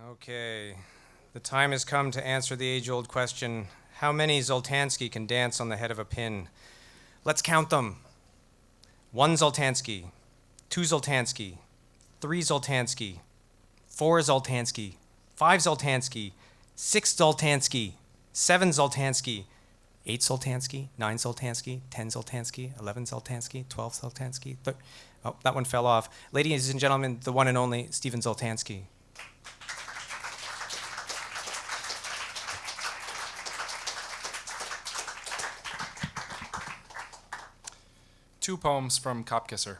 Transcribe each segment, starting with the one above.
Okay, the time has come to answer the age-old question, how many Zultanski can dance on the head of a pin? Let's count them. 1 Zultanski, 2 Zultanski, 3 Zultanski, 4 Zultanski, 5 Zultanski, 6 Zultanski, 7 Zultanski, 8 Zultanski, 9 Zultanski, 10 Zultanski, 11 Zultanski, 12 Zultanski. Oh, that one fell off. Ladies and gentlemen, the one and only Stephen Zultanski. Two poems from Kopkisser.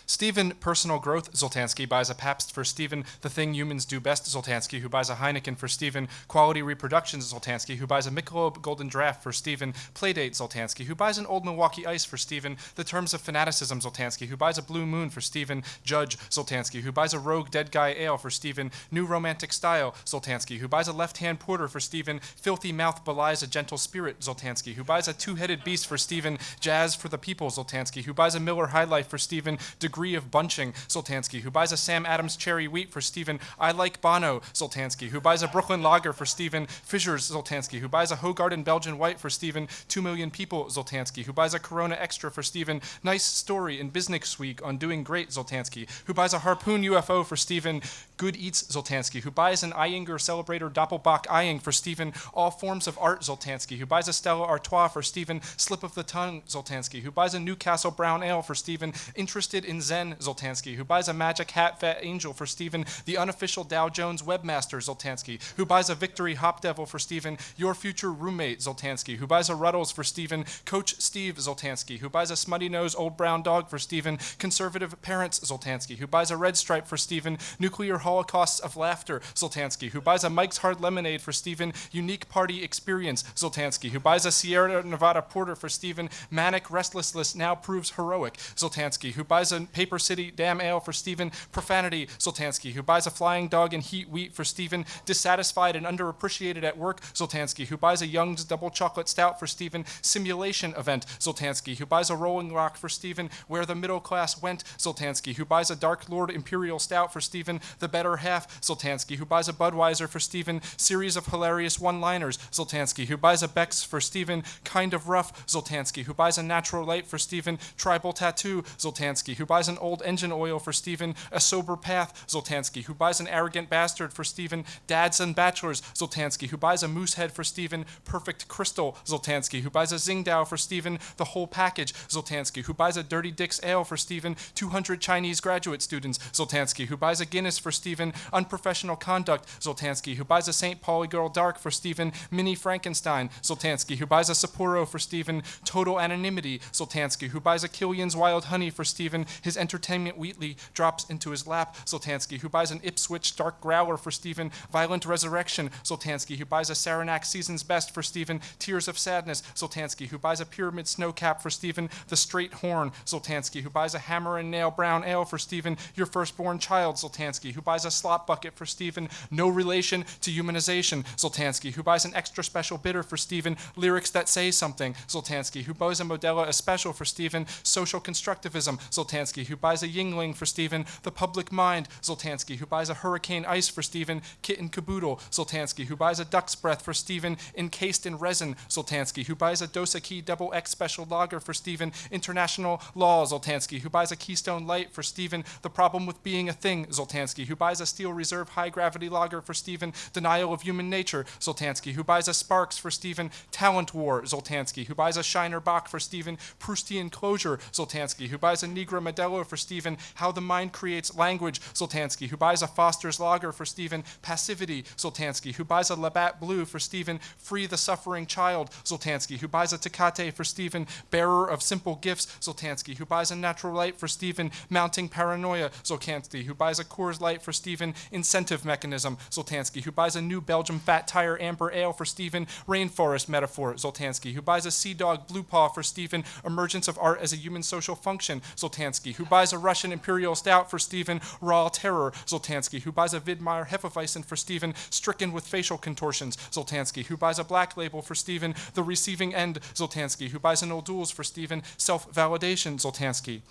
Stephen, personal growth, Zultanski, buys a Pabst for Stephen, the thing humans do best, Zultanski, who buys a Heineken for Stephen, quality reproductions, Zultanski, who buys a Michelob Golden Draft for Stephen, Playdate, Zultanski, who buys an old Milwaukee Ice for Stephen, the terms of fanaticism, Zultanski, who buys a Blue Moon for Stephen, Judge, Zultanski, who buys a Rogue Dead Guy Ale for Stephen, New Romantic Style, Zultanski, who buys a left-hand porter for Stephen, Filthy Mouth belies a gentle spirit, Zultanski, who buys a two-headed beast for Stephen, Jazz for the people, Zultanski, who buys a Miller High Life for Stephen, Degree of Bunching, Zultanski, who buys a Sam Adams Cherry Wheat for Stephen, I Like Bono, Zultanski, who buys a Brooklyn Lager for Stephen, Fissures, Zultanski, who buys a Hoegaarden Belgian White for Stephen, 2 million people, Zultanski, who buys a Corona Extra for Stephen, nice story in Business Week on doing great, Zultanski, who buys a Harpoon UFO for Stephen, Good Eats, Zultanski, who buys an Eyinger Celebrator Doppelbach Eying for Stephen, all forms of art, Zultanski, who buys a Stella Artois for Stephen, Slip of the Tongue, Zultanski, who buys a Newcastle Brown Ale for Stephen, Interested in Zen, Zultanski, who buys a Magic Hat Fat Angel for Stephen, the unofficial Dow Jones Webmaster, Zultanski, who buys a Victory Hop Devil for Stephen, your future roommate, Zultanski, who buys a Ruddles for Stephen, Coach Steve, Zultanski, who buys a Smutty Nose Old Brown Dog for Stephen, Conservative Parents, Zultanski, who buys a Red Stripe for Stephen, Nuclear Holocausts of Laughter, Zultanski, who buys a Mike's Hard Lemonade for Stephen, Unique Party Experience, Zultanski, who buys a Sierra Nevada Porter for Stephen, Manic Restlessness Now Proves Heroic, Zultanski, who buys a Paper City Damn Ale for Stephen, Profanity, Zultanski, who buys a Flying Dog and Heat Wheat for Stephen, Dissatisfied and Underappreciated at Work, Zultanski, who buys a Young's Double Chocolate Stout for Stephen, Simulation Event, Zultanski, who buys a Rolling Rock for Stephen, Where the Middle Class Went, Zultanski, who buys a Dark Lord Imperial Stout for Stephen, The Better Half, Zultanski, who buys a Budweiser for Stephen, Series of Hilarious One-Liners, Zultanski, who buys a Beck's for Stephen, Kind of Rough, Zultanski, who buys a Natural Light for Stephen, Tribal Tattoo, Zultanski, who buys an old engine oil for Stephen, A Sober Path, Zultanski, who buys an Arrogant Bastard for Stephen, Dads and Bachelors, Zultanski, who buys a Moose Head for Stephen, Perfect Crystal, Zultanski, who buys a Tsingtao for Stephen, The Whole Package, Zultanski, who buys a Dirty Dick's Ale for Stephen, 200 Chinese graduate students, Zultanski, who buys a Guinness for Stephen, Unprofessional Conduct, Zultanski, who buys a St. Pauli Girl Dark for Stephen, Mini Frankenstein, Zultanski, who buys a Sapporo for Stephen, Total Anonymity, Zultanski, who buys a Killian's Wild Honey for Stephen, his Entertainment Wheatley drops into his lap, Zultanski, who buys an Ipswich Dark Growler for Stephen, Violent Resurrection, Zultanski, who buys a Saranac Season's Best for Stephen, Tears of Sadness, Zultanski, who buys a Pyramid Snowcap for Stephen, The Straight Horn, Zultanski, who buys a Hammer and Nail Brown Ale for Stephen, Your Firstborn Child, Zultanski, who buys a Slop Bucket for Stephen, No Relation to Humanization, Zultanski, who buys an Extra Special Bitter for Stephen, Lyrics That Say Something, Zultanski, who buys a Modella Especial for Stephen, Social Constructivism, Zultanski, who buys a Yingling for Stephen, The Public Mind, Zultanski, who buys a Hurricane Ice for Stephen, Kitten Caboodle, Zultanski, who buys a Duck's Breath for Stephen, Encased in Resin, Zultanski, who buys a Dosaki Double X Special Lager for Stephen, International Law, Zultanski, who buys a Keystone Light for Stephen, The Problem with Being a Thing, Zultanski, who buys a Steel Reserve High Gravity Lager for Stephen, Denial of Human Nature, Zultanski, who buys a Sparks for Stephen, Talent War, Zultanski, who buys a Shiner Bach for Stephen, Proustian Closure, Zultanski, who buys a Negra Modelo for Stephen, How the Mind Creates Language, Zultanski, who buys a Foster's Lager for Stephen, Passivity, Zultanski, who buys a Labatt Blue for Stephen, Free the Suffering Child, Zultanski, who buys a Tecate for Stephen, Bearer of Simple Gifts, Zultanski, who buys a Natural Light for Stephen, Mounting Paranoia, Zultanski, who buys a Coors Light for Stephen, Incentive Mechanism, Zultanski, who buys a New Belgium Fat Tire Amber Ale for Stephen, Rainforest Metaphor, Zultanski, who buys a Sea Dog Blue Paw for Stephen, Emergence of Art as a Human Social Function, Zultanski, who buys a Russian Imperial Stout for Stephen, Raw Terror, Zultanski, who buys a Vidmeyer Hefeweizen for Stephen, Stricken with Facial Contortions, Zultanski, who buys a Black Label for Stephen, The Receiving End, Zultanski, who buys an O'Doul's for Stephen, Self-Validation, Zultanski.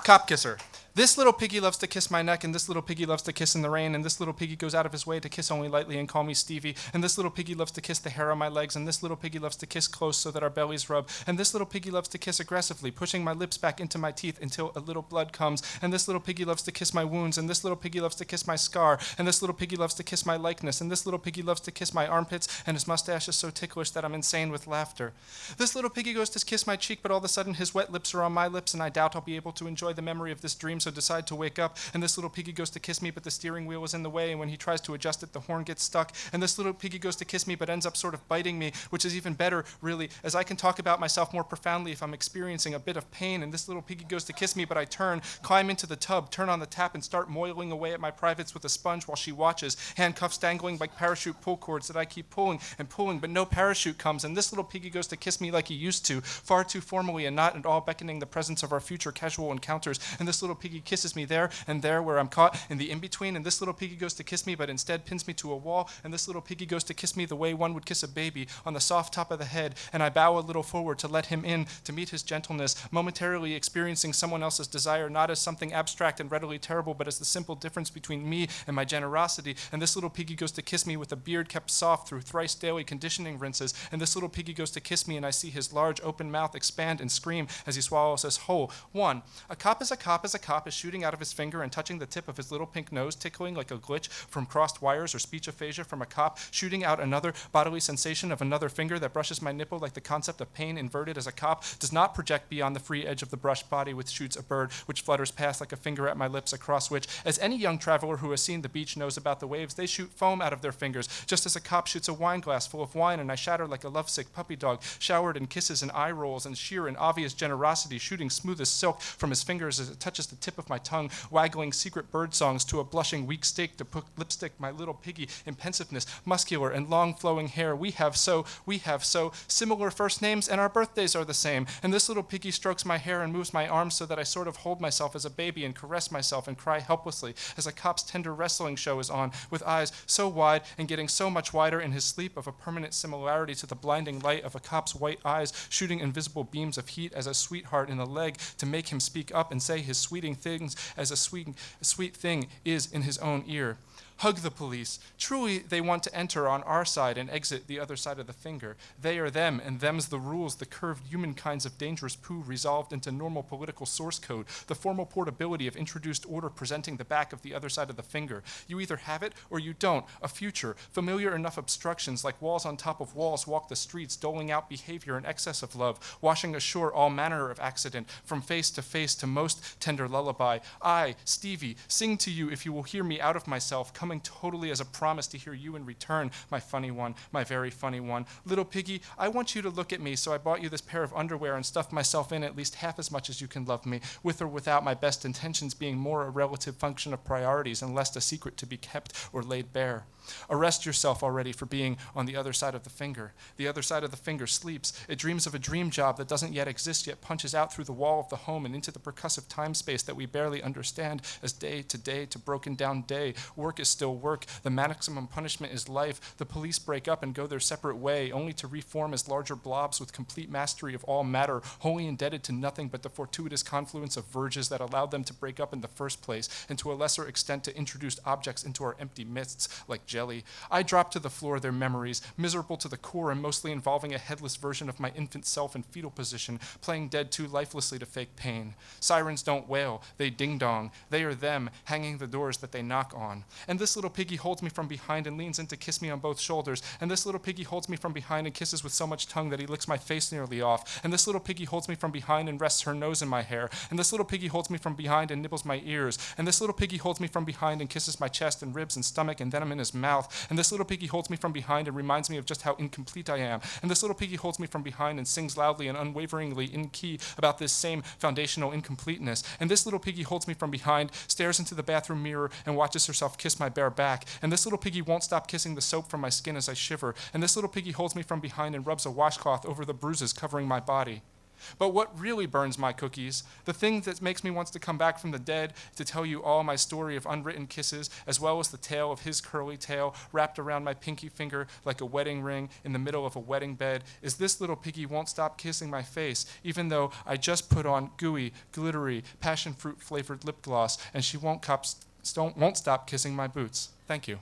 Cop kisser. This little piggy loves to kiss my neck, and this little piggy loves to kiss in the rain, and this little piggy goes out of his way to kiss only lightly and call me Stevie, and this little piggy loves to kiss the hair on my legs, and this little piggy loves to kiss close so that our bellies rub, and this little piggy loves to kiss aggressively, pushing my lips back into my teeth until a little blood comes, and this little piggy loves to kiss my wounds, and this little piggy loves to kiss my scar, and this little piggy loves to kiss my likeness, and this little piggy loves to kiss my armpits, and his mustache is so ticklish that I'm insane with laughter. This little piggy goes to kiss my cheek, but all of a sudden his wet lips are on my lips, and I doubt I'll be able to enjoy the memory of this dream, so decide to wake up. And this little piggy goes to kiss me, but the steering wheel is in the way, and when he tries to adjust it, the horn gets stuck. And this little piggy goes to kiss me, but ends up sort of biting me, which is even better, really, as I can talk about myself more profoundly if I'm experiencing a bit of pain. And this little piggy goes to kiss me, but I turn, climb into the tub, turn on the tap, and start moiling away at my privates with a sponge while she watches, handcuffs dangling like parachute pull cords that I keep pulling and pulling, but no parachute comes. And this little piggy goes to kiss me like he used to, far too formally and not at all beckoning the presence of our future casual encounters. And this little piggy kisses me there and there where I'm caught in the in-between, and this little piggy goes to kiss me but instead pins me to a wall, and this little piggy goes to kiss me the way one would kiss a baby, on the soft top of the head, and I bow a little forward to let him in, to meet his gentleness, momentarily experiencing someone else's desire not as something abstract and readily terrible, but as the simple difference between me and my generosity. And this little piggy goes to kiss me with a beard kept soft through thrice daily conditioning rinses, and this little piggy goes to kiss me, and I see his large open mouth expand and scream as he swallows us whole. 1. A cop is a cop is a cop is shooting out of his finger and touching the tip of his little pink nose, tickling like a glitch from crossed wires or speech aphasia from a cop, shooting out another bodily sensation of another finger that brushes my nipple like the concept of pain inverted as a cop does not project beyond the free edge of the brushed body which shoots a bird which flutters past like a finger at my lips, across which, as any young traveler who has seen the beach knows about the waves, they shoot foam out of their fingers, just as a cop shoots a wine glass full of wine, and I shatter like a lovesick puppy dog, showered in kisses and eye rolls and sheer and obvious generosity, shooting smooth as silk from his fingers as it touches the tip of my tongue, waggling secret bird songs to a blushing weak steak to put lipstick my little piggy in pensiveness, muscular and long flowing hair. We have so similar first names, and our birthdays are the same. And this little piggy strokes my hair and moves my arms so that I sort of hold myself as a baby and caress myself and cry helplessly as a cop's tender wrestling show is on, with eyes so wide and getting so much wider in his sleep of a permanent similarity to the blinding light of a cop's white eyes, shooting invisible beams of heat as a sweetheart in the leg to make him speak up and say his sweeting things as a sweet thing is in his own ear. Hug the police. Truly, they want to enter on our side and exit the other side of the finger. They are them, and them's the rules, the curved human kinds of dangerous poo resolved into normal political source code, the formal portability of introduced order presenting the back of the other side of the finger. You either have it or you don't. A future, familiar enough obstructions like walls on top of walls walk the streets, doling out behavior in excess of love, washing ashore all manner of accident, from face to most tender lullaby. I, Stevie, sing to you if you will hear me out of myself, coming totally as a promise to hear you in return, my funny one, my very funny one. Little piggy, I want you to look at me, so I bought you this pair of underwear and stuffed myself in at least half as much as you can love me, with or without my best intentions being more a relative function of priorities and less a secret to be kept or laid bare. Arrest yourself already for being on the other side of the finger. The other side of the finger sleeps. It dreams of a dream job that doesn't yet exist, yet punches out through the wall of the home and into the percussive time space that we barely understand as day to broken down day. Work is still work. The maximum punishment is life. The police break up and go their separate way, only to reform as larger blobs with complete mastery of all matter, wholly indebted to nothing but the fortuitous confluence of verges that allowed them to break up in the first place, and to a lesser extent to introduce objects into our empty mists like jelly. I drop to the floor their memories, miserable to the core and mostly involving a headless version of my infant self in fetal position, playing dead too lifelessly to fake pain. Sirens don't wail, they ding-dong. They are them, hanging the doors that they knock on. And this little piggy holds me from behind and leans in to kiss me on both shoulders. And this little piggy holds me from behind and kisses with so much tongue that he licks my face nearly off. And this little piggy holds me from behind and rests her nose in my hair. And this little piggy holds me from behind and nibbles my ears. And this little piggy holds me from behind and kisses my chest and ribs and stomach, and then I'm in his mouth. And this little piggy holds me from behind and reminds me of just how incomplete I am. And this little piggy holds me from behind and sings loudly and unwaveringly in key about this same foundational incompleteness. And this little piggy holds me from behind, stares into the bathroom mirror, and watches herself kiss my bare back. And this little piggy won't stop kissing the soap from my skin as I shiver. And this little piggy holds me from behind and rubs a washcloth over the bruises covering my body. But what really burns my cookies, the thing that makes me want to come back from the dead to tell you all my story of unwritten kisses, as well as the tale of his curly tail wrapped around my pinky finger like a wedding ring in the middle of a wedding bed, is this little piggy won't stop kissing my face, even though I just put on gooey, glittery, passion fruit flavored lip gloss, and she won't stop kissing my boots. Thank you.